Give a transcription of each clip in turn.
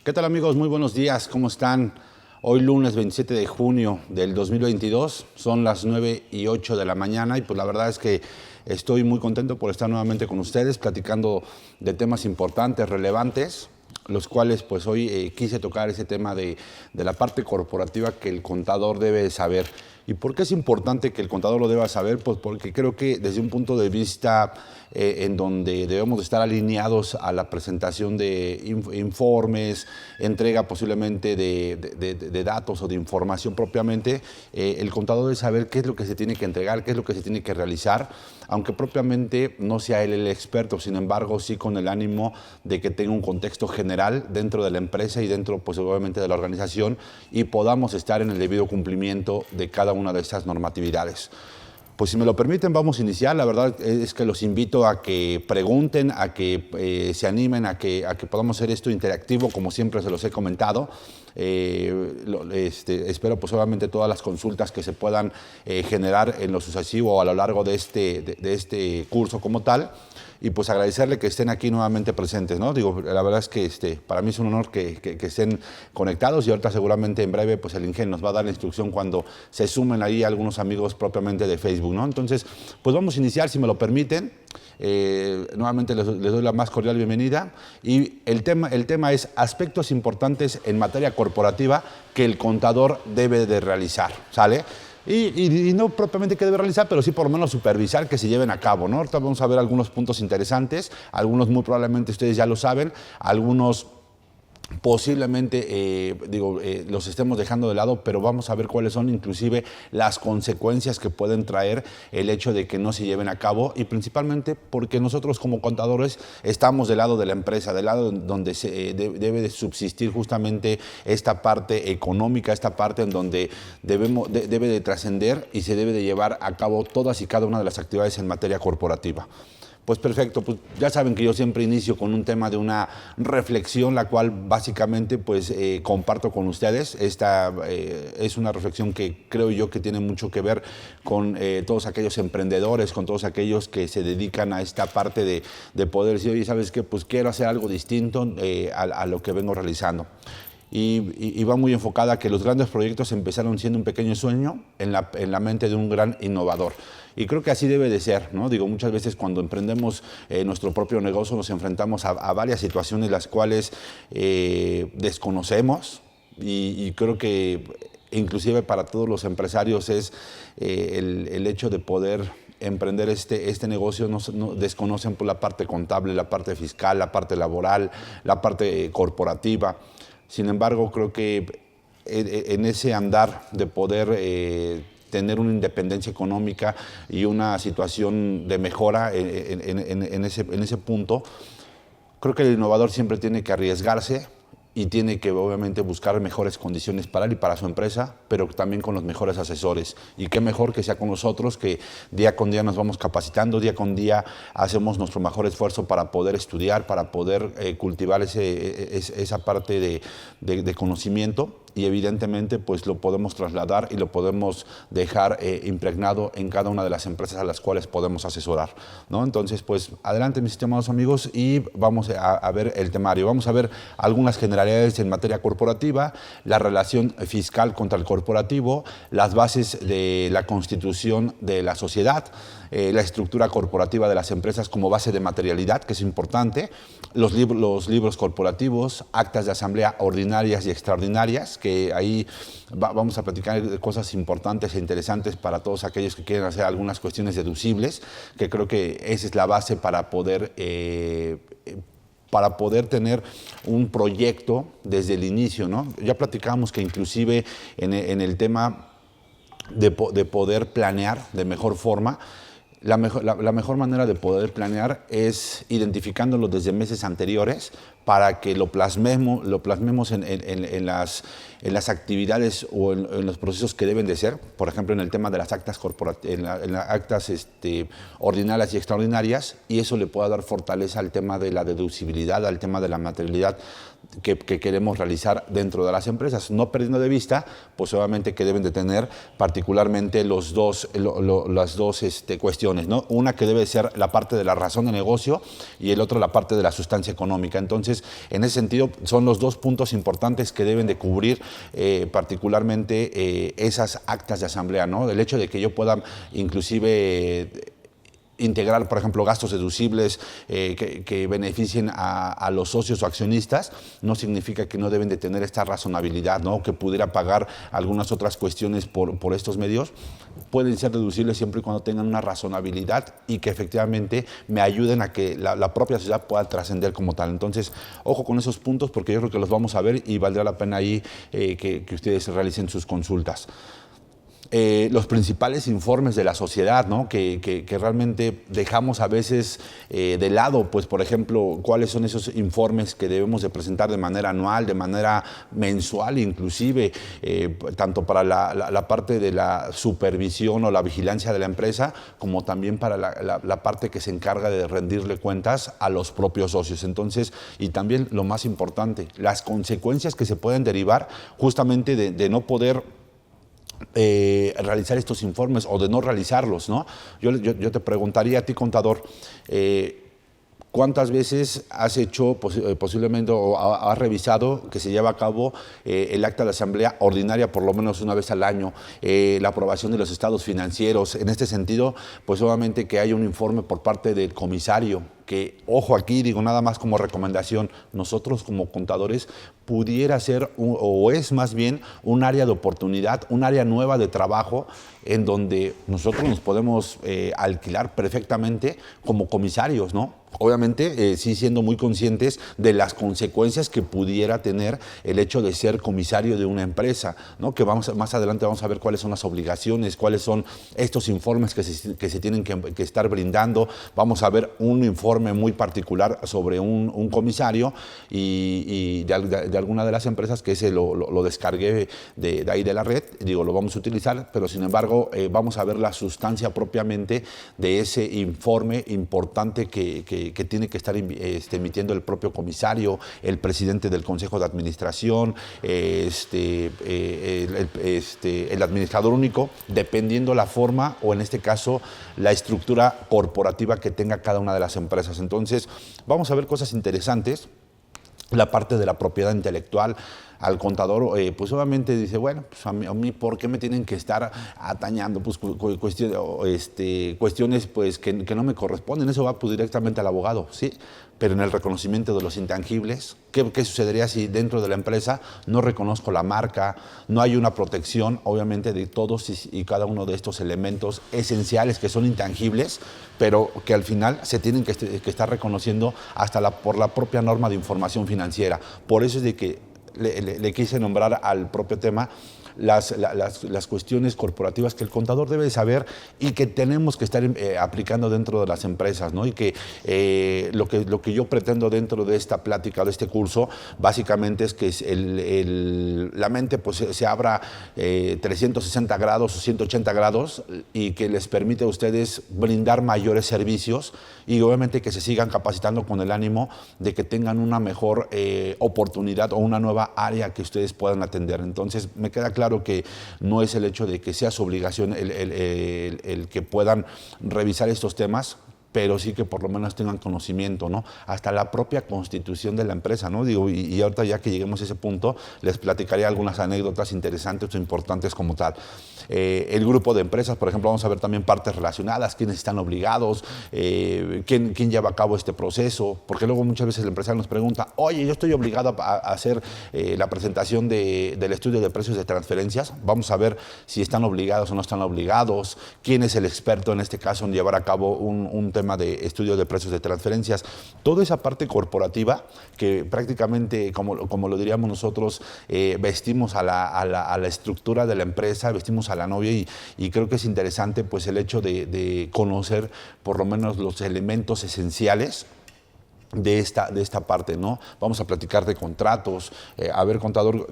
¿Qué tal, amigos? Muy buenos días, ¿cómo están? Hoy lunes 27 de junio del 2022, son las 9:08 de la mañana y pues la verdad es que estoy muy contento por estar nuevamente con ustedes platicando de temas importantes, relevantes, los cuales pues hoy quise tocar ese tema de la parte corporativa que el contador debe saber. ¿Y por qué es importante que el contador lo deba saber? Pues porque creo que desde un punto de vista en donde debemos estar alineados a la presentación de informes, entrega posiblemente de datos o de información propiamente, el contador debe saber qué es lo que se tiene que entregar, qué es lo que se tiene que realizar, aunque propiamente no sea él el experto, sin embargo sí con el ánimo de que tenga un contexto general dentro de la empresa y dentro pues obviamente de la organización y podamos estar en el debido cumplimiento de cada una de estas normatividades. Pues si me lo permiten, vamos a iniciar. La verdad es que los invito a que pregunten, a que se animen, a que podamos hacer esto interactivo, como siempre se los he comentado. Espero pues obviamente todas las consultas que se puedan generar en lo sucesivo o a lo largo de este curso como tal. Y pues agradecerle que estén aquí nuevamente presentes, ¿no? Digo, la verdad es que para mí es un honor que estén conectados y ahorita seguramente en breve pues el Ingen nos va a dar la instrucción cuando se sumen ahí algunos amigos propiamente de Facebook, ¿no? Entonces, pues vamos a iniciar, si me lo permiten. Nuevamente les doy la más cordial bienvenida y el tema es aspectos importantes en materia corporativa que el contador debe de realizar, ¿sale? Y no propiamente que debe realizar, pero sí por lo menos supervisar que se lleven a cabo, ¿no? Ahorita vamos a ver algunos puntos interesantes, algunos muy probablemente ustedes ya lo saben, algunos posiblemente los estemos dejando de lado, pero vamos a ver cuáles son inclusive las consecuencias que pueden traer el hecho de que no se lleven a cabo y principalmente porque nosotros como contadores estamos del lado de la empresa, del lado donde debe de subsistir justamente esta parte económica, esta parte en donde debe de trascender y se debe de llevar a cabo todas y cada una de las actividades en materia corporativa. Pues perfecto, pues ya saben que yo siempre inicio con un tema de una reflexión, la cual básicamente pues comparto con ustedes. Esta es una reflexión que creo yo que tiene mucho que ver con todos aquellos emprendedores, con todos aquellos que se dedican a esta parte de poder decir, oye, ¿sabes qué? Pues quiero hacer algo distinto a lo que vengo realizando. Y va muy enfocada a que los grandes proyectos empezaron siendo un pequeño sueño en la mente de un gran innovador. Y creo que así debe de ser, ¿no? Digo, muchas veces cuando emprendemos nuestro propio negocio nos enfrentamos a varias situaciones las cuales desconocemos y creo que inclusive para todos los empresarios es el hecho de poder emprender este negocio, no desconocen por la parte contable, la parte fiscal, la parte laboral, la parte corporativa. Sin embargo, creo que en ese andar de poder tener una independencia económica y una situación de mejora en ese punto, creo que el innovador siempre tiene que arriesgarse y tiene que obviamente buscar mejores condiciones para él y para su empresa, pero también con los mejores asesores. Y qué mejor que sea con nosotros, que día con día nos vamos capacitando, día con día hacemos nuestro mejor esfuerzo para poder estudiar, para poder cultivar esa parte de conocimiento. Y evidentemente pues lo podemos trasladar y lo podemos dejar impregnado en cada una de las empresas a las cuales podemos asesorar, ¿no? Entonces pues adelante mis estimados amigos y vamos a ver el temario. Vamos a ver algunas generalidades en materia corporativa, la relación fiscal contra el corporativo, las bases de la constitución de la sociedad, la estructura corporativa de las empresas como base de materialidad, que es importante, los libros corporativos, actas de asamblea ordinarias y extraordinarias, que ahí vamos a platicar de cosas importantes e interesantes para todos aquellos que quieren hacer algunas cuestiones deducibles, que creo que esa es la base para poder tener un proyecto desde el inicio, ¿no? Ya platicábamos que inclusive en el tema de poder planear de mejor forma, la mejor manera de poder planear es identificándolo desde meses anteriores para que lo plasmemos en las actividades o en los procesos que deben de ser, por ejemplo, en el tema de las actas en las actas ordinarias y extraordinarias, y eso le pueda dar fortaleza al tema de la deducibilidad, al tema de la materialidad que queremos realizar dentro de las empresas, no perdiendo de vista, pues obviamente que deben de tener particularmente las dos cuestiones, ¿no? Una que debe ser la parte de la razón de negocio y el otro la parte de la sustancia económica. Entonces, en ese sentido, son los dos puntos importantes que deben de cubrir particularmente esas actas de asamblea, ¿no? El hecho de que yo pueda inclusive integrar, por ejemplo, gastos deducibles que beneficien a los socios o accionistas, no significa que no deben de tener esta razonabilidad, ¿no? Que pudiera pagar algunas otras cuestiones por estos medios, pueden ser deducibles siempre y cuando tengan una razonabilidad y que efectivamente me ayuden a que la propia sociedad pueda trascender como tal. Entonces, ojo con esos puntos porque yo creo que los vamos a ver y valdrá la pena ahí que ustedes realicen sus consultas. Los principales informes de la sociedad, ¿no? que realmente dejamos a veces de lado, pues por ejemplo, cuáles son esos informes que debemos de presentar de manera anual, de manera mensual inclusive, tanto para la parte de la supervisión o la vigilancia de la empresa, como también para la parte que se encarga de rendirle cuentas a los propios socios. Entonces, y también lo más importante, las consecuencias que se pueden derivar justamente de no poder realizar estos informes o de no realizarlos, ¿no? Yo te preguntaría a ti, contador, ¿cuántas veces has hecho posiblemente o has revisado que se lleva a cabo el acta de asamblea ordinaria por lo menos una vez al año, la aprobación de los estados financieros? En este sentido, pues obviamente que hay un informe por parte del comisario, que, ojo aquí, digo nada más como recomendación, nosotros como contadores pudiera ser, o es más bien, un área de oportunidad, un área nueva de trabajo en donde nosotros nos podemos alquilar perfectamente como comisarios, ¿no? Obviamente, sí siendo muy conscientes de las consecuencias que pudiera tener el hecho de ser comisario de una empresa, ¿no? Que más adelante vamos a ver cuáles son las obligaciones, cuáles son estos informes que se tienen que estar brindando. Vamos a ver un informe muy particular sobre un comisario y de alguna de las empresas, que ese lo descargué de ahí de la red, digo, lo vamos a utilizar, pero sin embargo vamos a ver la sustancia propiamente de ese informe importante que tiene que estar emitiendo el propio comisario, el presidente del Consejo de Administración, el administrador único, dependiendo la forma o en este caso la estructura corporativa que tenga cada una de las empresas. Entonces, vamos a ver cosas interesantes. La parte de la propiedad intelectual, al contador, pues obviamente dice, bueno, pues a mí ¿por qué me tienen que estar atañando pues, cuestiones pues, que no me corresponden? Eso va pues, directamente al abogado, ¿sí? Pero en el reconocimiento de los intangibles, ¿qué sucedería si dentro de la empresa no reconozco la marca, no hay una protección, obviamente, de todos y cada uno de estos elementos esenciales que son intangibles, pero que al final se tienen que estar reconociendo hasta por la propia norma de información financiera? Por eso es de que le quise nombrar al propio tema las cuestiones corporativas que el contador debe saber y que tenemos que estar aplicando dentro de las empresas, ¿no? Y que lo que yo pretendo dentro de esta plática, de este curso, básicamente es que la mente pues, se abra 360 grados o 180 grados y que les permite a ustedes brindar mayores servicios y obviamente que se sigan capacitando con el ánimo de que tengan una mejor oportunidad o una nueva área que ustedes puedan atender. Entonces, me queda claro que no es el hecho de que sea su obligación el que puedan revisar estos temas, pero sí que por lo menos tengan conocimiento, ¿no? Hasta la propia constitución de la empresa, ¿no? Digo, y ahorita ya que lleguemos a ese punto, les platicaré algunas anécdotas interesantes o importantes como tal. El grupo de empresas, por ejemplo, vamos a ver también partes relacionadas, quiénes están obligados, quién lleva a cabo este proceso, porque luego muchas veces el empresario nos pregunta, oye, yo estoy obligado a hacer la presentación del estudio de precios de transferencias, vamos a ver si están obligados o no están obligados, quién es el experto en este caso en llevar a cabo un tema de estudio de precios de transferencias, toda esa parte corporativa que prácticamente, como lo diríamos nosotros, vestimos a la estructura de la empresa, vestimos a la novia y creo que es interesante pues el hecho de conocer por lo menos los elementos esenciales de esta parte, ¿no? Vamos a platicar de contratos, a ver, contador,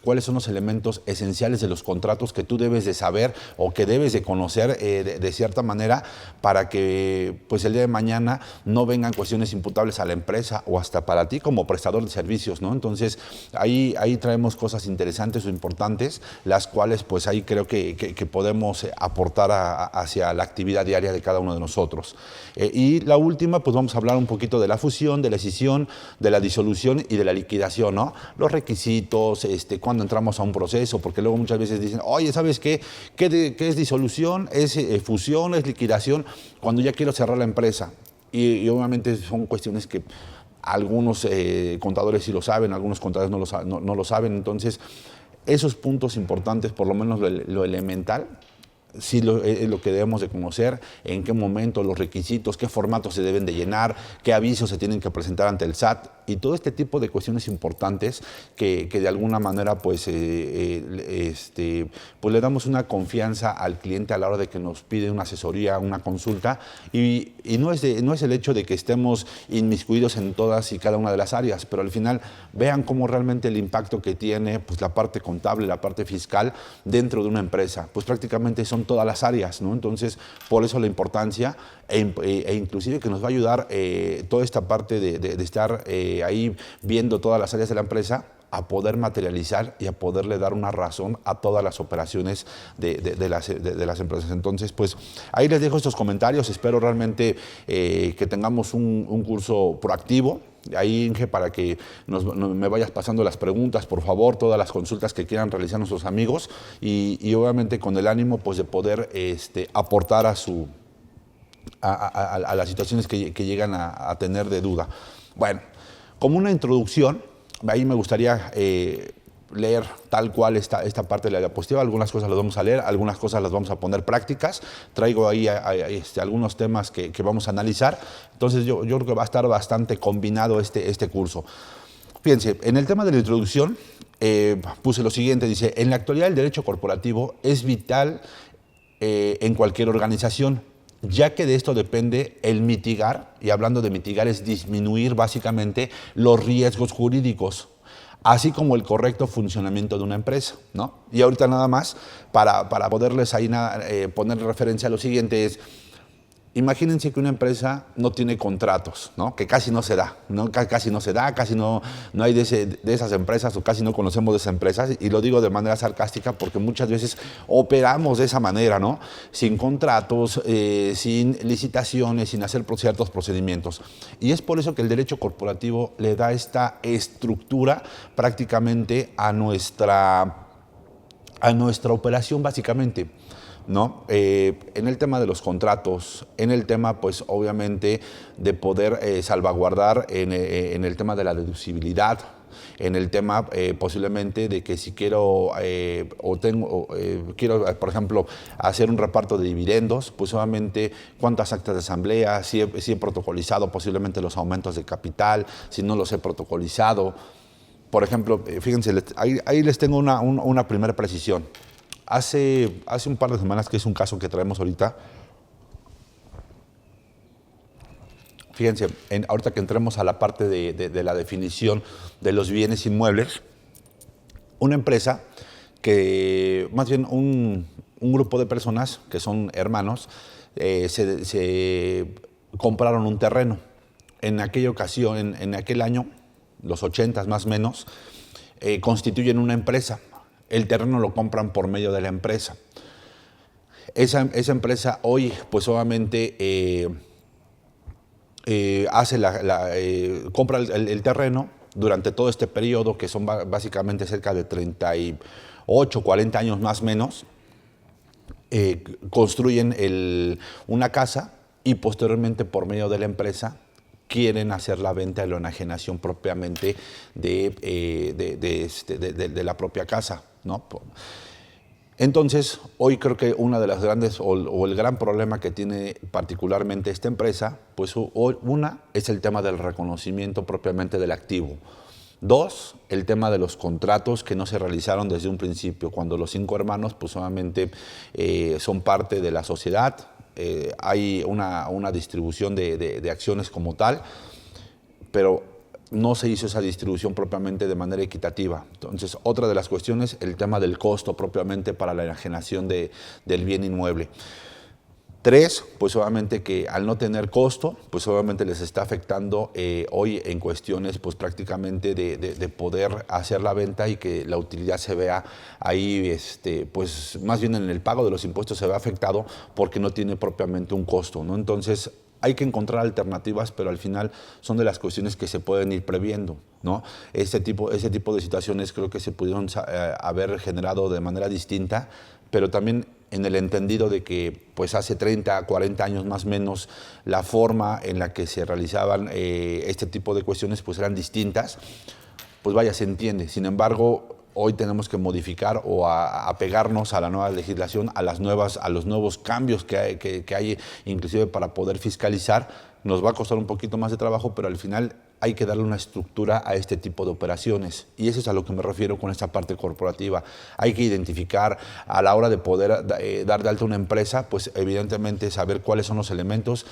¿cuáles son los elementos esenciales de los contratos que tú debes de saber o que debes de conocer de cierta manera para que pues el día de mañana no vengan cuestiones imputables a la empresa o hasta para ti como prestador de servicios, ¿no? Entonces, ahí traemos cosas interesantes o importantes, las cuales pues ahí creo que podemos aportar hacia la actividad diaria de cada uno de nosotros. Y la última, pues vamos a hablar un poquito de la fusión, de la escisión, de la disolución y de la liquidación, ¿no? Los requisitos, cuando entramos a un proceso, porque luego muchas veces dicen, oye, ¿sabes qué? ¿Qué es disolución? ¿Es fusión? ¿Es liquidación? Cuando ya quiero cerrar la empresa. Y obviamente son cuestiones que algunos contadores sí lo saben, algunos contadores no lo saben. Entonces, esos puntos importantes, por lo menos lo elemental, sí es lo que debemos de conocer, en qué momento, los requisitos, qué formatos se deben de llenar, qué avisos se tienen que presentar ante el SAT y todo este tipo de cuestiones importantes que de alguna manera pues le damos una confianza al cliente a la hora de que nos pide una asesoría, una consulta y no es el hecho de que estemos inmiscuidos en todas y cada una de las áreas, pero al final vean cómo realmente el impacto que tiene pues la parte contable, la parte fiscal dentro de una empresa, pues prácticamente son todas las áreas, ¿no? Entonces, por eso la importancia e inclusive que nos va a ayudar toda esta parte de estar ahí viendo todas las áreas de la empresa a poder materializar y a poderle dar una razón a todas las operaciones de las empresas. Entonces, pues ahí les dejo estos comentarios. Espero realmente que tengamos un curso proactivo. Ahí, Inge, para que me vayas pasando las preguntas, por favor, todas las consultas que quieran realizar nuestros amigos y obviamente con el ánimo pues, de poder aportar a las situaciones que llegan a tener de duda. Bueno, como una introducción, ahí me gustaría leer tal cual esta parte de la diapositiva. Algunas cosas las vamos a leer, algunas cosas las vamos a poner prácticas. Traigo ahí algunos temas que vamos a analizar. Entonces yo creo que va a estar bastante combinado este curso. Fíjense, en el tema de la introducción puse lo siguiente, dice, en la actualidad el derecho corporativo es vital en cualquier organización, ya que de esto depende el mitigar, y hablando de mitigar es disminuir básicamente los riesgos jurídicos, así como el correcto funcionamiento de una empresa, ¿no? Y ahorita nada más, para poderles ahí poner referencia a lo siguiente es, imagínense que una empresa no tiene contratos, ¿no? Que casi no se da, ¿no? Casi no se da, casi no hay de esas empresas o casi no conocemos de esas empresas y lo digo de manera sarcástica porque muchas veces operamos de esa manera, ¿no? Sin contratos, sin licitaciones, sin hacer ciertos procedimientos. Y es por eso que el derecho corporativo le da esta estructura prácticamente a nuestra operación básicamente, ¿no? En el tema de los contratos, en el tema, pues obviamente, de poder salvaguardar en el tema de la deducibilidad, en el tema posiblemente de que si quiero quiero, por ejemplo, hacer un reparto de dividendos, pues obviamente cuántas actas de asamblea, si he protocolizado posiblemente los aumentos de capital, si no los he protocolizado. Por ejemplo, fíjense, ahí les tengo una primera precisión. Hace un par de semanas, que es un caso que traemos ahorita, fíjense, ahorita que entremos a la parte de la definición de los bienes inmuebles, una empresa que, más bien un grupo de personas que son hermanos, se compraron un terreno. En aquella ocasión, en aquel año, los 80 más o menos, constituyen una empresa. El terreno lo compran por medio de la empresa. Esa empresa hoy, pues obviamente, compra el terreno durante todo este periodo, que son básicamente cerca de 38, 40 años más o menos. Construyen una casa y posteriormente, por medio de la empresa, quieren hacer la venta de la enajenación propiamente de la propia casa, ¿no? Entonces, hoy creo que una de las grandes o el gran problema que tiene particularmente esta empresa, pues una es el tema del reconocimiento propiamente del activo. Dos, el tema de los contratos que no se realizaron desde un principio, cuando los 5 hermanos pues solamente son parte de la sociedad, hay una distribución de acciones como tal, pero no se hizo esa distribución propiamente de manera equitativa. Entonces, otra de las cuestiones, el tema del costo propiamente para la enajenación del bien inmueble. 3, pues obviamente que al no tener costo, pues obviamente les está afectando hoy en cuestiones pues prácticamente de poder hacer la venta y que la utilidad se vea ahí, pues más bien en el pago de los impuestos se ve afectado porque no tiene propiamente un costo, ¿no? Entonces, hay que encontrar alternativas, pero al final son de las cuestiones que se pueden ir previendo, ¿no? Ese tipo de situaciones creo que se pudieron haber generado de manera distinta, pero también en el entendido de que pues hace 30, 40 años más o menos la forma en la que se realizaban este tipo de cuestiones pues eran distintas, pues vaya, se entiende. Sin embargo, hoy tenemos que modificar o apegarnos a la nueva legislación, a los nuevos cambios que hay inclusive para poder fiscalizar. Nos va a costar un poquito más de trabajo, pero al final hay que darle una estructura a este tipo de operaciones. Y eso es a lo que me refiero con esta parte corporativa. Hay que identificar a la hora de poder dar de alta una empresa, pues evidentemente saber cuáles son los elementos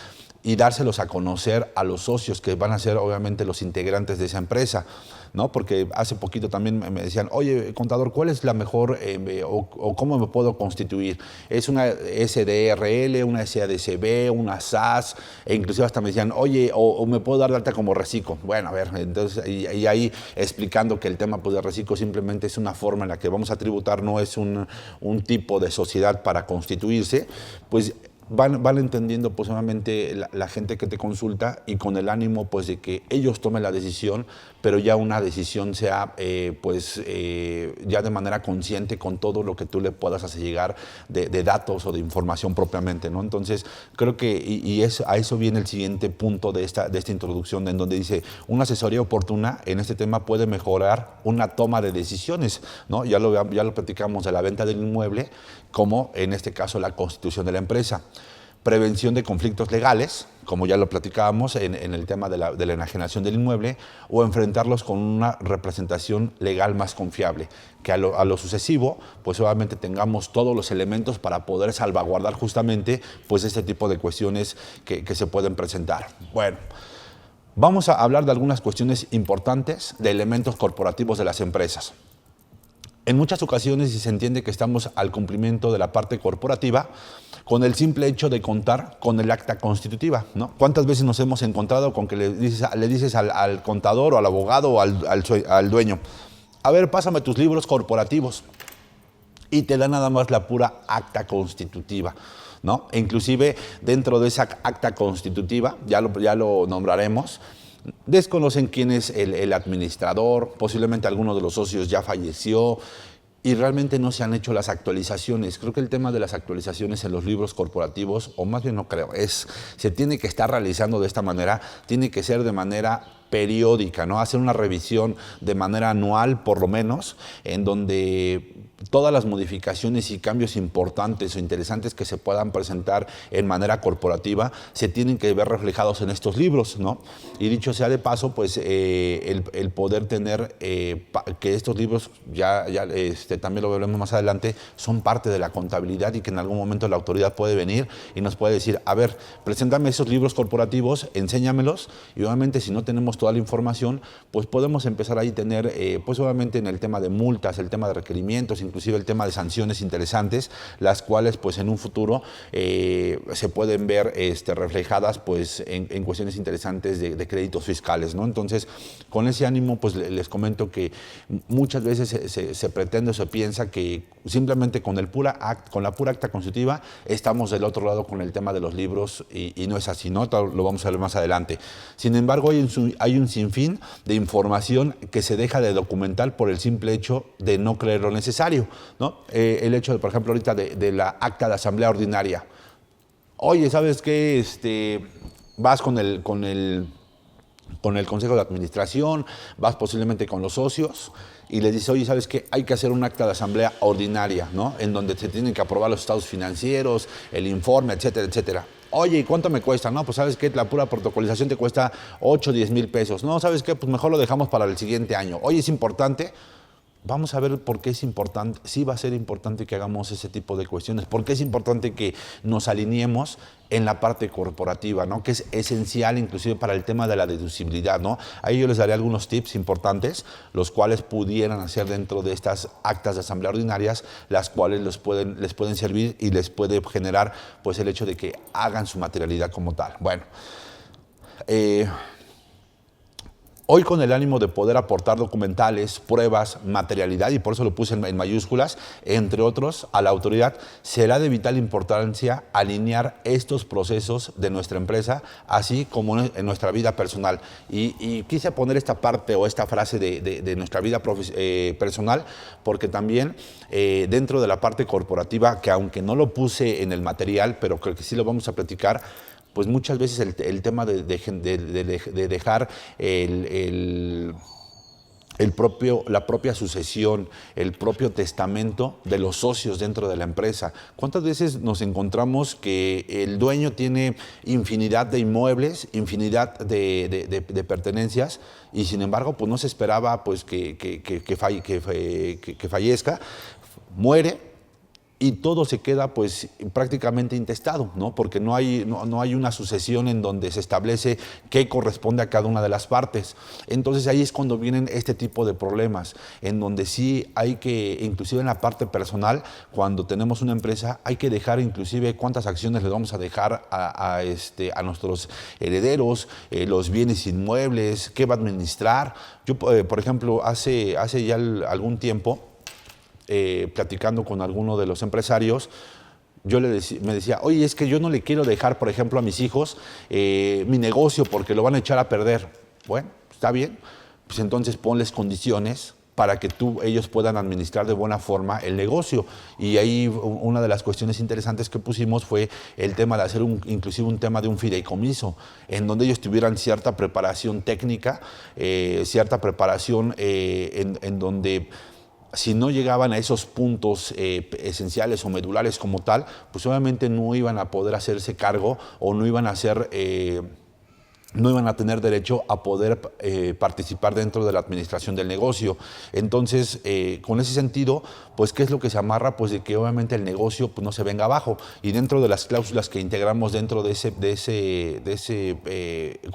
y dárselos a conocer a los socios que van a ser obviamente los integrantes de esa empresa, ¿no? Porque hace poquito también me decían, oye, contador, ¿cuál es la mejor o cómo me puedo constituir? ¿Es una SDRL, una SADCB, una SAS? E inclusive hasta me decían, oye, o me puedo dar de alta como reciclo. Bueno, a ver, entonces, y ahí explicando que el tema pues, de reciclo simplemente es una forma en la que vamos a tributar, no es un tipo de sociedad para constituirse, pues van entendiendo pues obviamente la gente que te consulta y con el ánimo pues de que ellos tomen la decisión, pero ya una decisión sea ya de manera consciente con todo lo que tú le puedas hacer llegar de datos o de información propiamente, ¿no? Entonces creo que a eso viene el siguiente punto de esta introducción, en donde dice una asesoría oportuna en este tema puede mejorar una toma de decisiones, ¿no? Ya lo platicamos de la venta del inmueble, como en este caso la constitución de la empresa. Prevención de conflictos legales, como ya lo platicábamos en el tema de la enajenación del inmueble, o enfrentarlos con una representación legal más confiable, que a lo sucesivo, pues obviamente tengamos todos los elementos para poder salvaguardar justamente pues este tipo de cuestiones que se pueden presentar. Bueno, vamos a hablar de algunas cuestiones importantes de elementos corporativos de las empresas. En muchas ocasiones se entiende que estamos al cumplimiento de la parte corporativa con el simple hecho de contar con el acta constitutiva, ¿no? ¿Cuántas veces nos hemos encontrado con que le dices al contador o al abogado o al dueño, a ver, pásame tus libros corporativos? Y te da nada más la pura acta constitutiva, ¿no? E inclusive dentro de esa acta constitutiva, ya lo nombraremos, desconocen quién es el administrador, posiblemente alguno de los socios ya falleció y realmente no se han hecho las actualizaciones. Creo que el tema de las actualizaciones en los libros corporativos, o más bien no creo, se tiene que estar realizando de esta manera, tiene que ser de manera periódica, ¿no? Hacer una revisión de manera anual, por lo menos, en donde todas las modificaciones y cambios importantes o interesantes que se puedan presentar en manera corporativa se tienen que ver reflejados en estos libros, ¿no? Y dicho sea de paso, pues el poder tener que estos libros, también lo veremos más adelante, son parte de la contabilidad y que en algún momento la autoridad puede venir y nos puede decir, a ver, preséntame esos libros corporativos, enséñamelos, y obviamente si no tenemos toda la información, pues podemos empezar ahí a tener, pues obviamente en el tema de multas, el tema de requerimientos, inclusive el tema de sanciones interesantes, las cuales pues en un futuro se pueden ver reflejadas pues en cuestiones interesantes de créditos fiscales, ¿no? Entonces, con ese ánimo pues les comento que muchas veces se pretende o se piensa que simplemente con la pura acta constitutiva estamos del otro lado con el tema de los libros y no es así, ¿no? Lo vamos a ver más adelante. Sin embargo, hay un sinfín de información que se deja de documentar por el simple hecho de no creer lo necesario, ¿no? El hecho, por ejemplo, ahorita de la acta de asamblea ordinaria. Oye, ¿sabes qué? Vas con el consejo de administración, vas posiblemente con los socios y les dices, oye, ¿sabes qué? Hay que hacer un acta de asamblea ordinaria, ¿no? En donde se tienen que aprobar los estados financieros, el informe, etcétera, etcétera. Oye, ¿y cuánto me cuesta? No, pues ¿sabes qué? La pura protocolización te cuesta 8 o 10 mil pesos. No, ¿sabes qué? Pues mejor lo dejamos para el siguiente año. Oye, es importante. vamos a ver por qué es importante, sí va a ser importante que hagamos ese tipo de cuestiones, por qué es importante que nos alineemos en la parte corporativa, ¿no? Que es esencial inclusive para el tema de la deducibilidad, ¿no? Ahí yo les daré algunos tips importantes, los cuales pudieran hacer dentro de estas actas de asamblea ordinarias, las cuales les pueden servir y les puede generar pues el hecho de que hagan su materialidad como tal. Bueno, hoy con el ánimo de poder aportar documentales, pruebas, materialidad, y por eso lo puse en mayúsculas, entre otros, a la autoridad, será de vital importancia alinear estos procesos de nuestra empresa, así como en nuestra vida personal. Y quise poner esta parte o esta frase de nuestra vida personal, porque también dentro de la parte corporativa, que aunque no lo puse en el material, pero creo que sí lo vamos a platicar, pues muchas veces el tema de dejar la propia sucesión, el propio testamento de los socios dentro de la empresa. ¿Cuántas veces nos encontramos que el dueño tiene infinidad de inmuebles, infinidad de pertenencias, y sin embargo pues no se esperaba pues, que fallezca, muere? Y todo se queda pues prácticamente intestado, ¿no? Porque no hay una sucesión en donde se establece qué corresponde a cada una de las partes. Entonces ahí es cuando vienen este tipo de problemas, en donde sí hay que, inclusive en la parte personal, cuando tenemos una empresa, hay que dejar inclusive cuántas acciones le vamos a dejar a nuestros herederos, los bienes inmuebles, qué va a administrar. Yo, por ejemplo, hace ya algún tiempo, platicando con alguno de los empresarios, me decía, oye, es que yo no le quiero dejar, por ejemplo, a mis hijos mi negocio porque lo van a echar a perder. Bueno, está bien, pues entonces ponles condiciones para que ellos puedan administrar de buena forma el negocio. Y ahí una de las cuestiones interesantes que pusimos fue el tema de hacer inclusive un tema de un fideicomiso, en donde ellos tuvieran cierta preparación técnica, cierta preparación en donde, si no llegaban a esos puntos esenciales o medulares como tal, pues obviamente no iban a poder hacerse cargo o no iban a tener derecho a poder participar dentro de la administración del negocio. Entonces, con ese sentido, pues, ¿qué es lo que se amarra? Pues de que obviamente el negocio pues, no se venga abajo. Y dentro de las cláusulas que integramos dentro de ese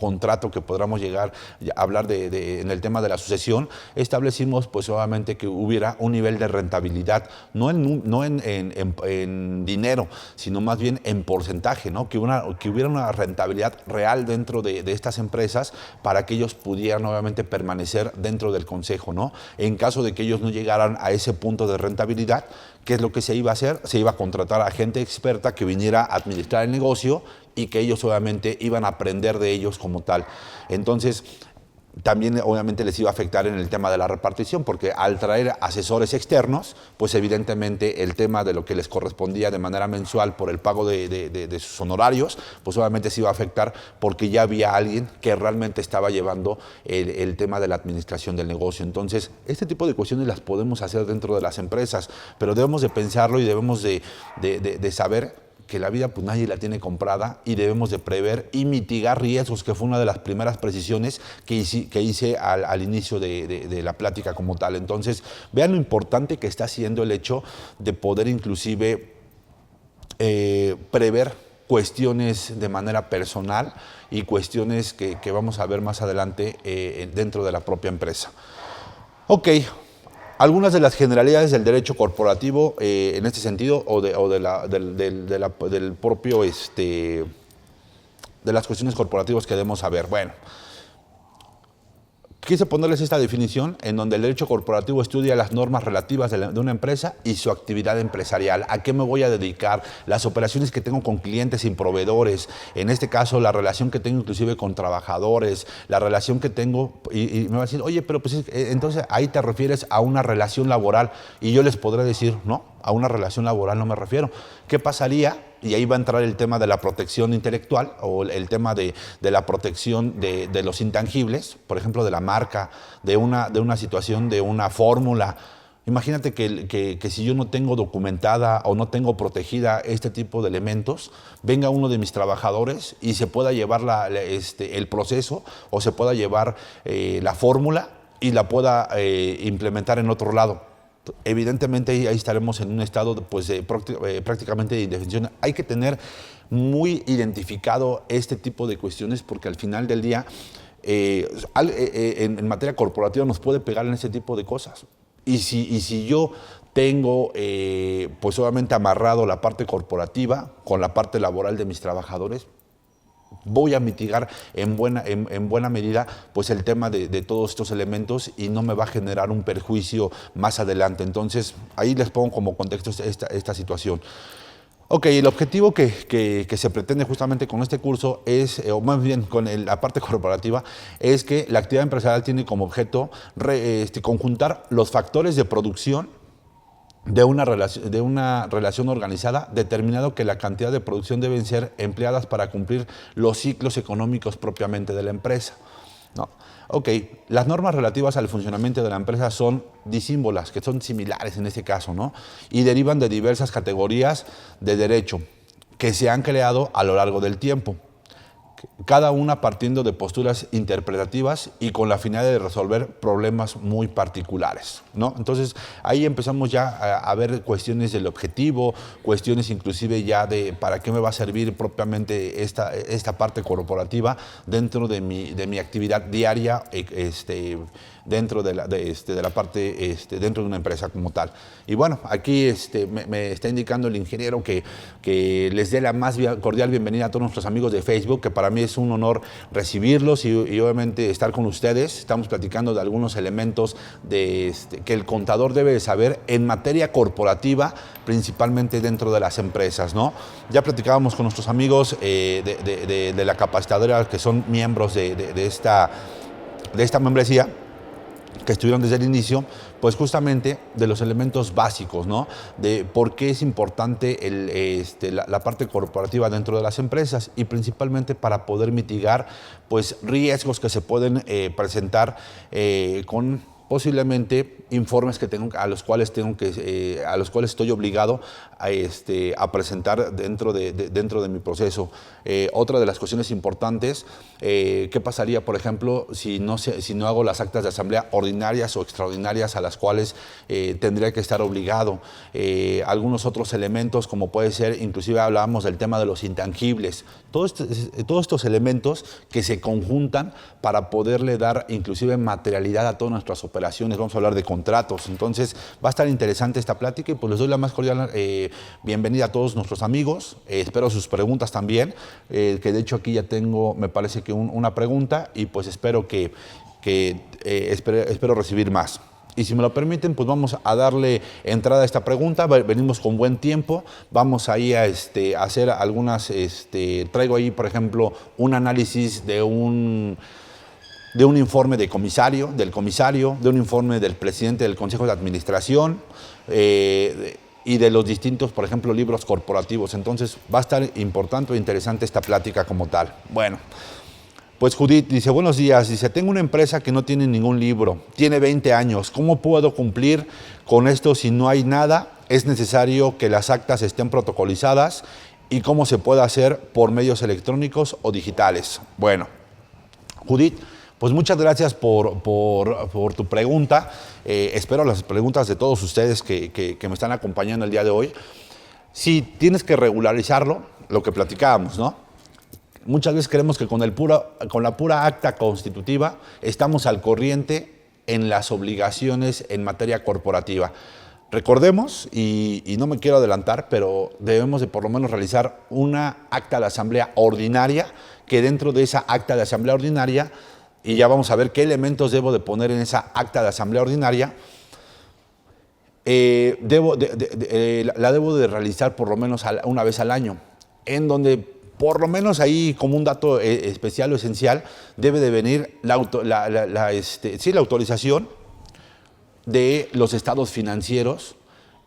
contrato que podamos llegar a hablar en el tema de la sucesión, establecimos pues obviamente que hubiera un nivel de rentabilidad, no en dinero, sino más bien en porcentaje, ¿no? Que hubiera una rentabilidad real dentro de estas empresas para que ellos pudieran obviamente permanecer dentro del consejo, ¿no? En caso de que ellos no llegaran a ese punto de rentabilidad, ¿qué es lo que se iba a hacer? Se iba a contratar a gente experta que viniera a administrar el negocio y que ellos obviamente iban a aprender de ellos como tal. Entonces, también obviamente les iba a afectar en el tema de la repartición, porque al traer asesores externos, pues evidentemente el tema de lo que les correspondía de manera mensual por el pago de sus honorarios, pues obviamente se iba a afectar porque ya había alguien que realmente estaba llevando el tema de la administración del negocio. Entonces, este tipo de cuestiones las podemos hacer dentro de las empresas, pero debemos de pensarlo y debemos de saber que la vida pues nadie la tiene comprada y debemos de prever y mitigar riesgos, que fue una de las primeras precisiones que hice al inicio de la plática como tal. Entonces, vean lo importante que está siendo el hecho de poder inclusive prever cuestiones de manera personal y cuestiones que vamos a ver más adelante dentro de la propia empresa. Ok. Algunas de las generalidades del derecho corporativo en este sentido o de las cuestiones corporativas que debemos saber. Bueno, quise ponerles esta definición en donde el derecho corporativo estudia las normas relativas de una empresa y su actividad empresarial. ¿A qué me voy a dedicar? Las operaciones que tengo con clientes y proveedores. En este caso, la relación que tengo inclusive con trabajadores, la relación que tengo, y me va a decir, oye, pero pues entonces ahí te refieres a una relación laboral. Y yo les podré decir, no, a una relación laboral no me refiero. ¿Qué pasaría? Y ahí va a entrar el tema de la protección intelectual o el tema de la protección de los intangibles, por ejemplo, de la marca, de una situación, de una fórmula. Imagínate que si yo no tengo documentada o no tengo protegida este tipo de elementos, venga uno de mis trabajadores y se pueda llevar el proceso o se pueda llevar la fórmula y la pueda implementar en otro lado. Evidentemente ahí estaremos en un estado pues, prácticamente de indefensión. Hay que tener muy identificado este tipo de cuestiones porque al final del día en materia corporativa nos puede pegar en ese tipo de cosas. Y si yo tengo pues obviamente amarrado la parte corporativa con la parte laboral de mis trabajadores, voy a mitigar en buena medida pues el tema de todos estos elementos y no me va a generar un perjuicio más adelante. Entonces, ahí les pongo como contexto esta situación. Ok, el objetivo que se pretende justamente con este curso es, o más bien con la parte corporativa, es que la actividad empresarial tiene como objeto conjuntar los factores de producción de una relación organizada, determinado que la cantidad de producción deben ser empleadas para cumplir los ciclos económicos propiamente de la empresa. ¿No? Ok, las normas relativas al funcionamiento de la empresa son disímbolas, que son similares en este caso, ¿no? Y derivan de diversas categorías de derecho que se han creado a lo largo del tiempo, cada una partiendo de posturas interpretativas y con la finalidad de resolver problemas muy particulares, ¿no? Entonces, ahí empezamos ya a ver cuestiones del objetivo, cuestiones inclusive ya de para qué me va a servir propiamente esta parte corporativa dentro de mi actividad diaria, dentro de la parte, dentro de una empresa como tal. Y bueno, aquí me está indicando el ingeniero que les dé la más cordial bienvenida a todos nuestros amigos de Facebook, que para mí es un honor recibirlos y obviamente estar con ustedes. Estamos platicando de algunos elementos que el contador debe de saber en materia corporativa, principalmente dentro de las empresas, ¿no? Ya platicábamos con nuestros amigos de la capacitadora, que son miembros de esta membresía, que estuvieron desde el inicio, pues justamente de los elementos básicos, ¿no? De por qué es importante la parte corporativa dentro de las empresas y principalmente para poder mitigar pues riesgos que se pueden presentar con posiblemente informes a los cuales estoy obligado a presentar dentro de mi proceso. Otra de las cuestiones importantes, ¿qué pasaría, por ejemplo, si no hago las actas de asamblea ordinarias o extraordinarias a las cuales tendría que estar obligado? Algunos otros elementos, como puede ser, inclusive hablábamos del tema de los intangibles, todos estos elementos que se conjuntan para poderle dar inclusive materialidad a todas nuestras operaciones. Vamos a hablar de contratos, entonces va a estar interesante esta plática y pues les doy la más cordial bienvenida a todos nuestros amigos. Espero sus preguntas también, que de hecho aquí ya tengo, me parece que una pregunta y pues espero espero recibir más. Y si me lo permiten, pues vamos a darle entrada a esta pregunta. Venimos con buen tiempo. Vamos ahí a hacer algunas, traigo ahí, por ejemplo, un análisis de un informe del comisario, de un informe del presidente del Consejo de Administración y de los distintos, por ejemplo, libros corporativos. Entonces va a estar importante e interesante esta plática como tal. Bueno. Pues Judith dice, buenos días, dice, tengo una empresa que no tiene ningún libro, tiene 20 años, ¿cómo puedo cumplir con esto si no hay nada? Es necesario que las actas estén protocolizadas y cómo se puede hacer por medios electrónicos o digitales. Bueno, Judith, pues muchas gracias por tu pregunta, espero las preguntas de todos ustedes que me están acompañando el día de hoy. Si tienes que regularizarlo, lo que platicábamos, ¿no? Muchas veces creemos que con la pura acta constitutiva estamos al corriente en las obligaciones en materia corporativa. Recordemos, y no me quiero adelantar, pero debemos de por lo menos realizar una acta de asamblea ordinaria, que dentro de esa acta de asamblea ordinaria, y ya vamos a ver qué elementos debo de poner en esa acta de asamblea ordinaria, la debo de realizar por lo menos una vez al año, en donde por lo menos ahí, como un dato especial o esencial, debe de venir la autorización de los estados financieros,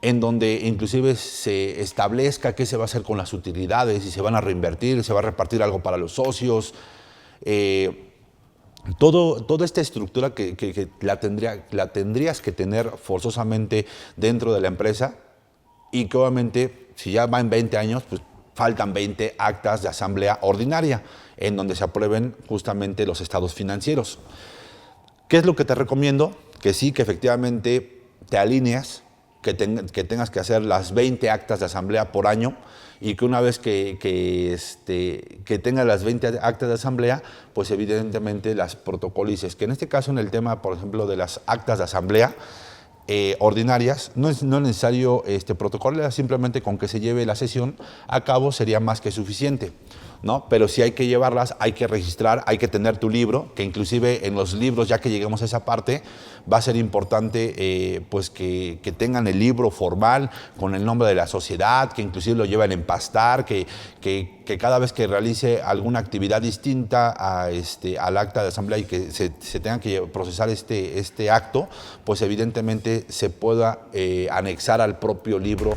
en donde inclusive se establezca qué se va a hacer con las utilidades, si se van a reinvertir, se va a repartir algo para los socios. Toda esta estructura que la tendrías que tener forzosamente dentro de la empresa y que obviamente, si ya va en 20 años, pues faltan 20 actas de asamblea ordinaria en donde se aprueben justamente los estados financieros. ¿Qué es lo que te recomiendo? Que sí, que efectivamente te alineas, que tengas que hacer las 20 actas de asamblea por año y que una vez que tengas las 20 actas de asamblea, pues evidentemente las protocolices. Que en este caso, en el tema, por ejemplo, de las actas de asamblea, ordinarias, no es necesario protocolar, simplemente con que se lleve la sesión a cabo sería más que suficiente, ¿no? Pero si hay que llevarlas, hay que registrar, hay que tener tu libro, que inclusive en los libros, ya que lleguemos a esa parte, va a ser importante pues que tengan el libro formal con el nombre de la sociedad, que inclusive lo lleven a empastar, que cada vez que realice alguna actividad distinta al acta de asamblea y que se tenga que procesar este acto, pues evidentemente se pueda anexar al propio libro.